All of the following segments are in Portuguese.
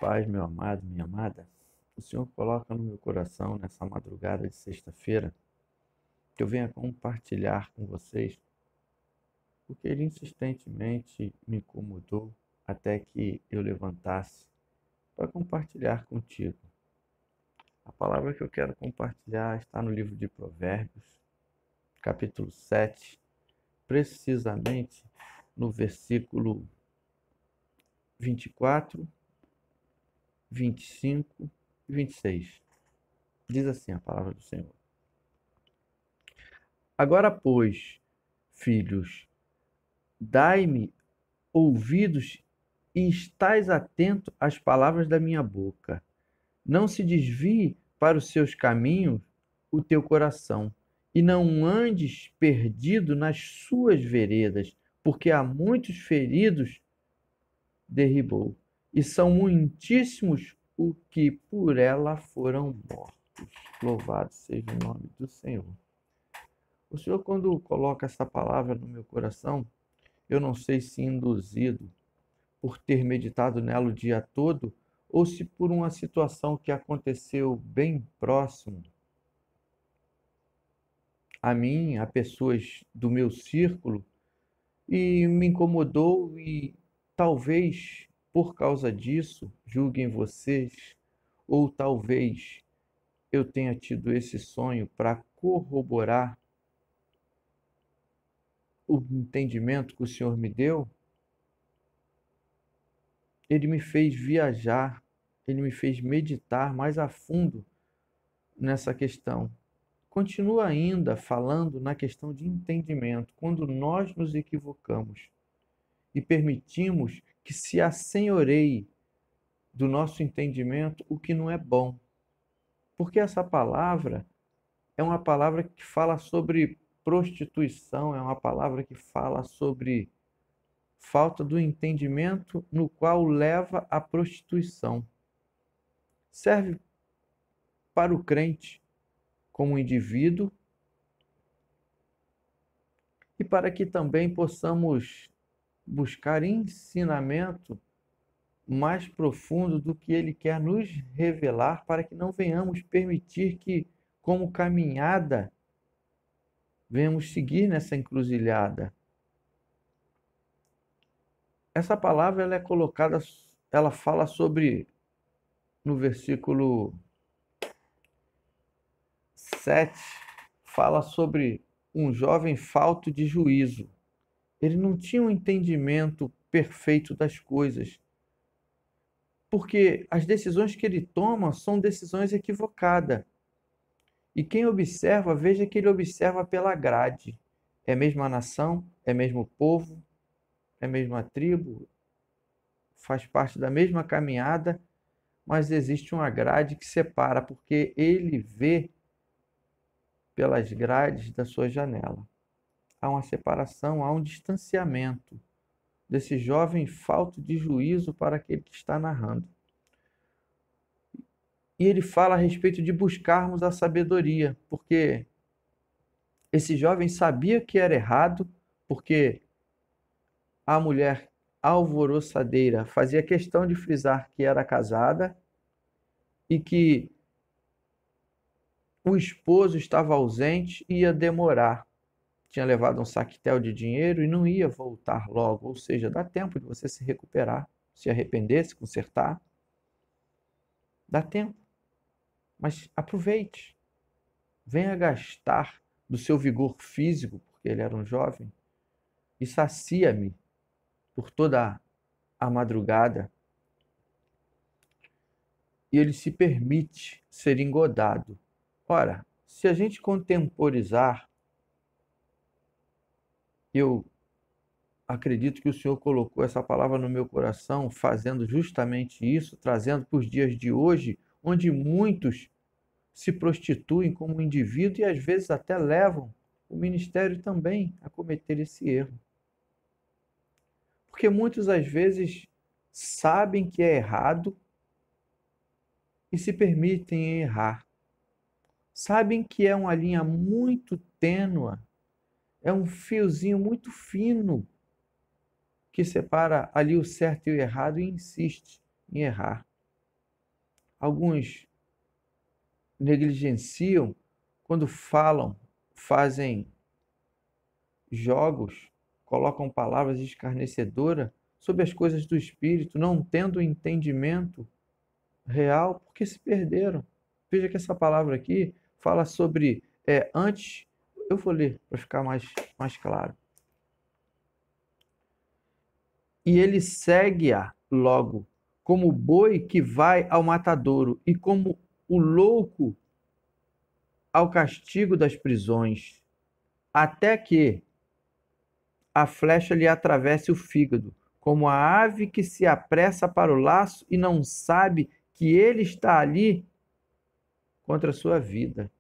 paz, meu amado, minha amada. O Senhor coloca no meu coração, nessa madrugada de sexta-feira, que eu venha compartilhar com vocês, porque Ele insistentemente me incomodou até que eu levantasse para compartilhar contigo. A palavra que eu quero compartilhar está no livro de Provérbios, capítulo 7, precisamente no versículo 24, 25 e 26. Diz assim a palavra do Senhor. Agora, pois, filhos, dai-me ouvidos e estais atento às palavras da minha boca. Não se desvie para os seus caminhos o teu coração, e não andes perdido nas suas veredas, porque há muitos feridos derribou, e são muitíssimos os que por ela foram mortos. Louvado seja o nome do Senhor. O Senhor, quando coloca essa palavra no meu coração, eu não sei se induzido por ter meditado nela o dia todo ou se por uma situação que aconteceu bem próximo a mim, a pessoas do meu círculo, e me incomodou e talvez por causa disso, julguem vocês, ou talvez eu tenha tido esse sonho para corroborar o entendimento que o Senhor me deu. Ele me fez viajar, ele me fez meditar mais a fundo nessa questão. Continua ainda falando na questão de entendimento. Quando nós nos equivocamos e permitimos que se assenhoreie do nosso entendimento o que não é bom. Porque essa palavra é uma palavra que fala sobre prostituição, é uma palavra que fala sobre falta do entendimento no qual leva à prostituição. Serve para o crente como indivíduo e para que também possamos buscar ensinamento mais profundo do que ele quer nos revelar, para que não venhamos permitir que, como caminhada, venhamos seguir nessa encruzilhada. Essa palavra ela é colocada, ela fala sobre, no versículo 7, fala sobre um jovem falto de juízo. Ele não tinha um entendimento perfeito das coisas, porque as decisões que ele toma são decisões equivocadas. E quem observa, veja que ele observa pela grade. É a mesma nação, é o mesmo povo, é a mesma tribo, faz parte da mesma caminhada, mas existe uma grade que separa, porque ele vê pelas grades da sua janela. Há uma separação, há um distanciamento desse jovem falto de juízo para aquele que está narrando. E ele fala a respeito de buscarmos a sabedoria, porque esse jovem sabia que era errado, porque a mulher alvoroçadeira fazia questão de frisar que era casada e que o esposo estava ausente e ia demorar. Tinha levado um saquetel de dinheiro e não ia voltar logo, ou seja, dá tempo de você se recuperar, se arrepender, se consertar. Dá tempo, mas aproveite. Venha gastar do seu vigor físico, porque ele era um jovem, e sacia-me por toda a madrugada. E ele se permite ser engodado. Ora, se a gente contemporizar, eu acredito que o Senhor colocou essa palavra no meu coração, fazendo justamente isso, trazendo para os dias de hoje, onde muitos se prostituem como indivíduo e às vezes até levam o ministério também a cometer esse erro. Porque muitos às vezes sabem que é errado e se permitem errar. Sabem que é uma linha muito tênue, é um fiozinho muito fino que separa ali o certo e o errado e insiste em errar. alguns negligenciam quando falam, fazem jogos, colocam palavras escarnecedoras sobre as coisas do Espírito, não tendo entendimento real, porque se perderam. Veja que essa palavra aqui fala sobre antes. Eu vou ler para ficar mais claro. E ele segue-a logo, como o boi que vai ao matadouro, e como o louco ao castigo das prisões, até que a flecha lhe atravesse o fígado, como a ave que se apressa para o laço e não sabe que ele está ali contra a sua vida.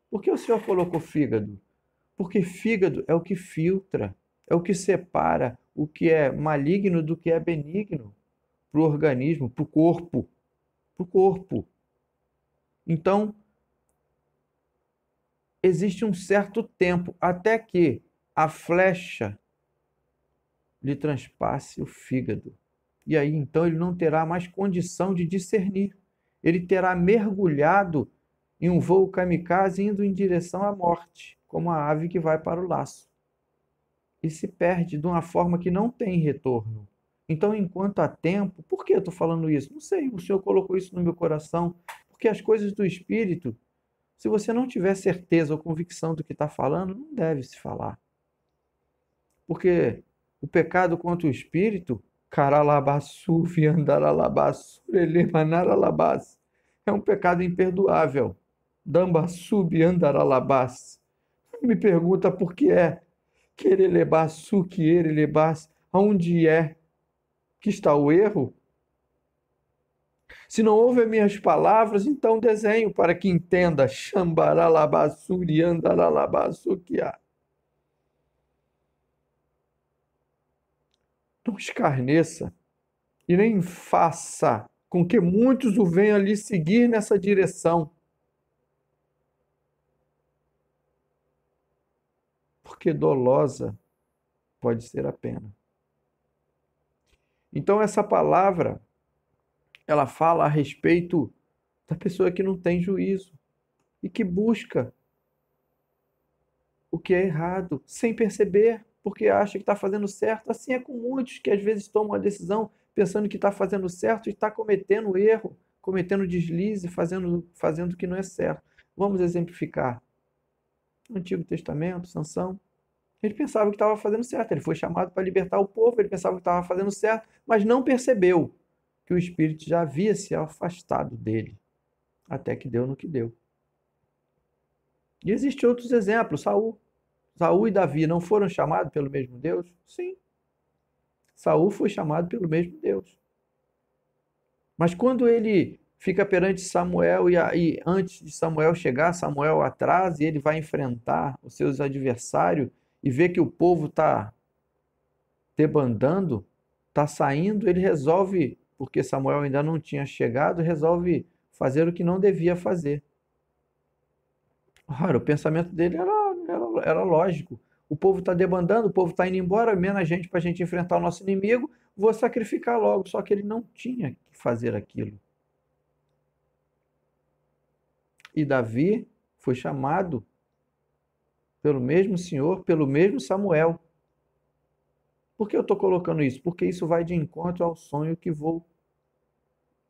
Por que o Senhor colocou fígado? Porque fígado é o que filtra, é o que separa o que é maligno do que é benigno para o organismo, para o corpo. Para o corpo. Então, existe um certo tempo até que a flecha lhe transpasse o fígado. E aí, então, ele não terá mais condição de discernir. Ele terá mergulhado em um voo kamikaze indo em direção à morte, como a ave que vai para o laço. E se perde de uma forma que não tem retorno. Então, enquanto há tempo, por que eu estou falando isso? Não sei, o Senhor colocou isso no meu coração, porque as coisas do Espírito, se você não tiver certeza ou convicção do que está falando, não deve se falar. Porque o pecado contra o Espírito, caralabassu, viandaralabassu, elemanaralabas, é um pecado imperdoável. Dambassu, biandaralabas. Me pergunta por que é. Querelebassu, querelebas, aonde é que está o erro? Se não ouve as minhas palavras, então desenho para que entenda. Xambaralabassu, riandaralabassu, que há. Não escarneça e nem faça com que muitos o venham lhe seguir nessa direção. Porque dolosa pode ser a pena. Então essa palavra, ela fala a respeito da pessoa que não tem juízo e que busca o que é errado sem perceber, porque acha que está fazendo certo. Assim é com muitos que às vezes tomam a decisão pensando que está fazendo certo e está cometendo erro, cometendo deslize, fazendo o que não é certo. Vamos exemplificar. No Antigo Testamento, Sansão, ele pensava que estava fazendo certo, ele foi chamado para libertar o povo, ele pensava que estava fazendo certo, mas não percebeu que o Espírito já havia se afastado dele, até que deu no que deu. E existem outros exemplos. Saul e Davi não foram chamados pelo mesmo Deus? Sim. Saul foi chamado pelo mesmo Deus. Mas quando ele fica perante Samuel e antes de Samuel chegar, Samuel atrasa e ele vai enfrentar os seus adversários e vê que o povo está debandando, está saindo, ele resolve, porque Samuel ainda não tinha chegado, resolve fazer o que não devia fazer. Ora, o pensamento dele era lógico. O povo está debandando, o povo está indo embora, menos gente para a gente enfrentar o nosso inimigo, vou sacrificar logo. Só que ele não tinha que fazer aquilo. E Davi foi chamado pelo mesmo Senhor, pelo mesmo Samuel. Por que eu estou colocando isso? Porque isso vai de encontro ao sonho que vou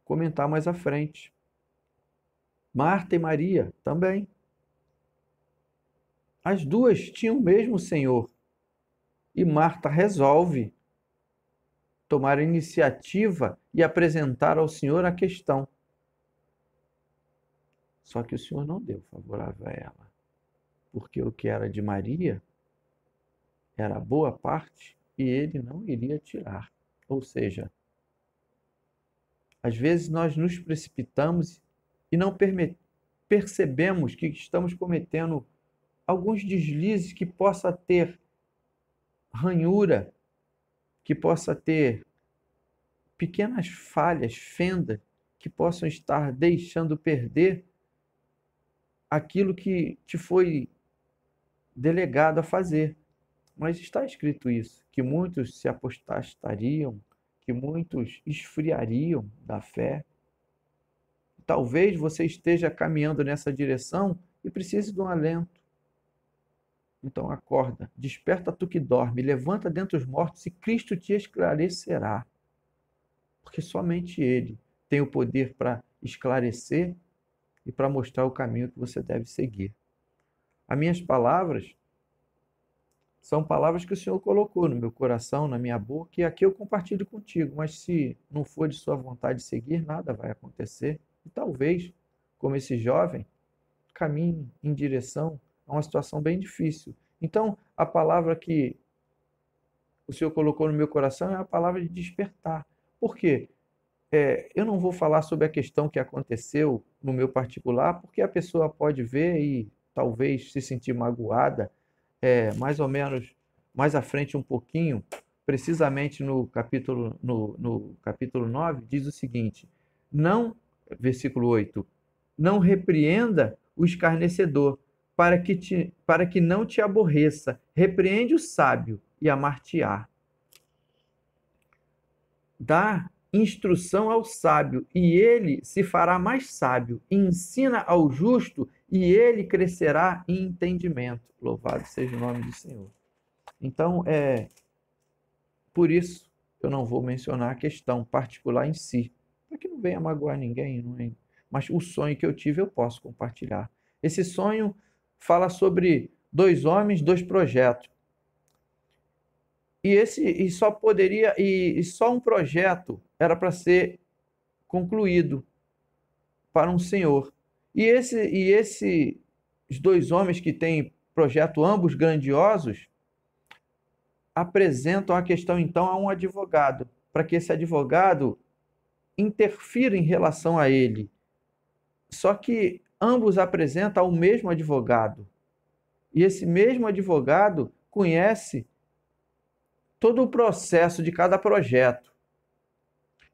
comentar mais à frente. Marta e Maria também. As duas tinham o mesmo Senhor. E Marta resolve tomar a iniciativa e apresentar ao Senhor a questão. Só que o Senhor não deu favorável a ela. Porque o que era de Maria era boa parte e ele não iria tirar. Ou seja, às vezes nós nos precipitamos e não percebemos que estamos cometendo alguns deslizes que possa ter ranhura, que possa ter pequenas falhas, fendas, que possam estar deixando perder aquilo que te foi delegado a fazer. Mas está escrito isso, que muitos se apostatariam, que muitos esfriariam da fé. talvez você esteja caminhando nessa direção e precise de um alento. Então acorda, desperta tu que dorme, levanta dentre os mortos e Cristo te esclarecerá. Porque somente Ele tem o poder para esclarecer e para mostrar o caminho que você deve seguir. As minhas palavras são palavras que o Senhor colocou no meu coração, na minha boca, e aqui eu compartilho contigo. Mas se não for de sua vontade seguir, nada vai acontecer. E talvez, como esse jovem, caminhe em direção a uma situação bem difícil. Então, a palavra que o Senhor colocou no meu coração é a palavra de despertar. Por quê? Eu não vou falar sobre a questão que aconteceu no meu particular, porque a pessoa pode ver e talvez se sentir magoada, mais ou menos mais à frente um pouquinho, precisamente no capítulo 9, diz o seguinte, versículo 8, não repreenda o escarnecedor, para que não te aborreça, repreende o sábio e amar-te-á. Dá instrução ao sábio, e ele se fará mais sábio. Ensina ao justo, e ele crescerá em entendimento. Louvado seja o nome do Senhor. Então, por isso eu não vou mencionar a questão particular em si, para que não venha magoar ninguém, não é? Mas o sonho que eu tive eu posso compartilhar. Esse sonho fala sobre 2 homens, 2 projetos. E só um projeto era para ser concluído para um senhor. E esses 2 homens que têm projeto ambos grandiosos apresentam a questão então a um advogado, para que esse advogado interfira em relação a ele. Só que ambos apresentam ao mesmo advogado. E esse mesmo advogado conhece todo o processo de cada projeto.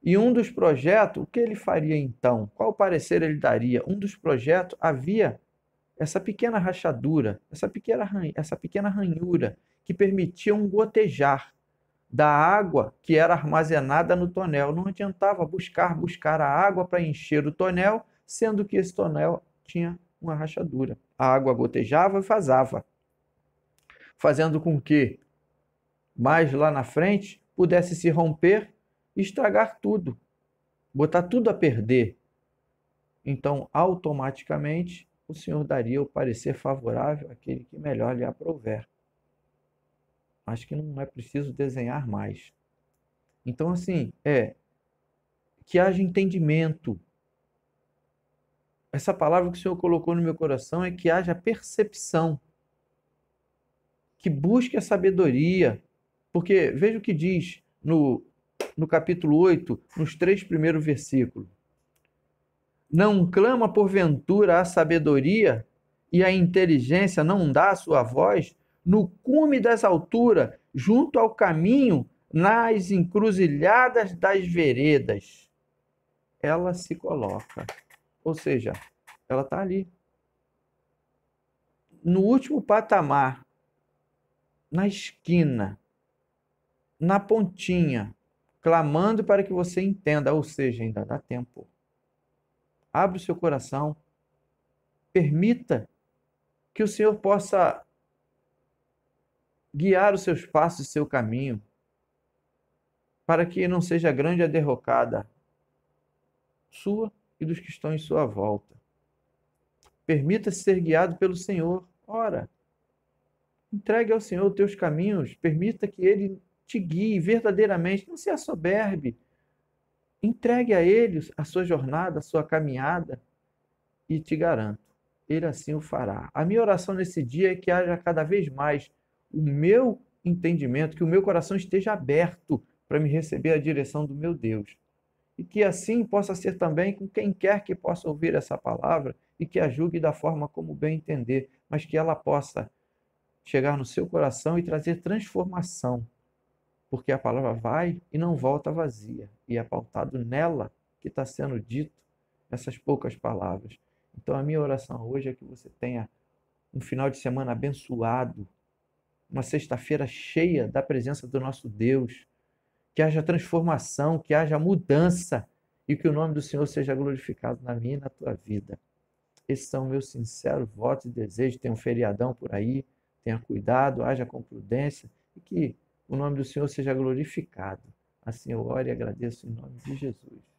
E um dos projetos, o que ele faria então? Qual parecer ele daria? Um dos projetos havia essa pequena rachadura, essa pequena ranhura que permitia um gotejar da água que era armazenada no tonel. Não adiantava buscar a água para encher o tonel, sendo que esse tonel tinha uma rachadura. A água gotejava e vazava, fazendo com que mais lá na frente pudesse se romper e estragar tudo, botar tudo a perder. Então, automaticamente, o Senhor daria o parecer favorável àquele que melhor lhe aprouver. Acho que não é preciso desenhar mais. Então, assim, que haja entendimento. Essa palavra que o Senhor colocou no meu coração é que haja percepção, que busque a sabedoria. Porque veja o que diz no capítulo 8, nos 3 primeiros versículos. Não clama porventura a sabedoria e a inteligência não dá a sua voz? No cume das alturas, junto ao caminho, nas encruzilhadas das veredas, ela se coloca. Ou seja, ela está ali. No último patamar, na esquina, na pontinha, clamando para que você entenda, ou seja, ainda dá tempo. Abre o seu coração, permita que o Senhor possa guiar os seus passos e seu caminho, para que não seja grande a derrocada sua e dos que estão em sua volta. Permita-se ser guiado pelo Senhor. Ora, entregue ao Senhor os teus caminhos, permita que Ele te guie verdadeiramente, não se assoberbe. Entregue a Ele a sua jornada, a sua caminhada, e te garanto, Ele assim o fará. A minha oração nesse dia é que haja cada vez mais o meu entendimento, que o meu coração esteja aberto para me receber a direção do meu Deus. E que assim possa ser também com quem quer que possa ouvir essa palavra e que a julgue da forma como bem entender, mas que ela possa chegar no seu coração e trazer transformação. Porque a palavra vai e não volta vazia. E é pautado nela que está sendo dito essas poucas palavras. Então a minha oração hoje é que você tenha um final de semana abençoado, uma sexta-feira cheia da presença do nosso Deus, que haja transformação, que haja mudança e que o nome do Senhor seja glorificado na minha e na tua vida. Esses são meus sinceros votos e desejos. Tem um feriadão por aí, tenha cuidado, haja com prudência e que o nome do Senhor seja glorificado. Assim eu oro e agradeço em nome de Jesus.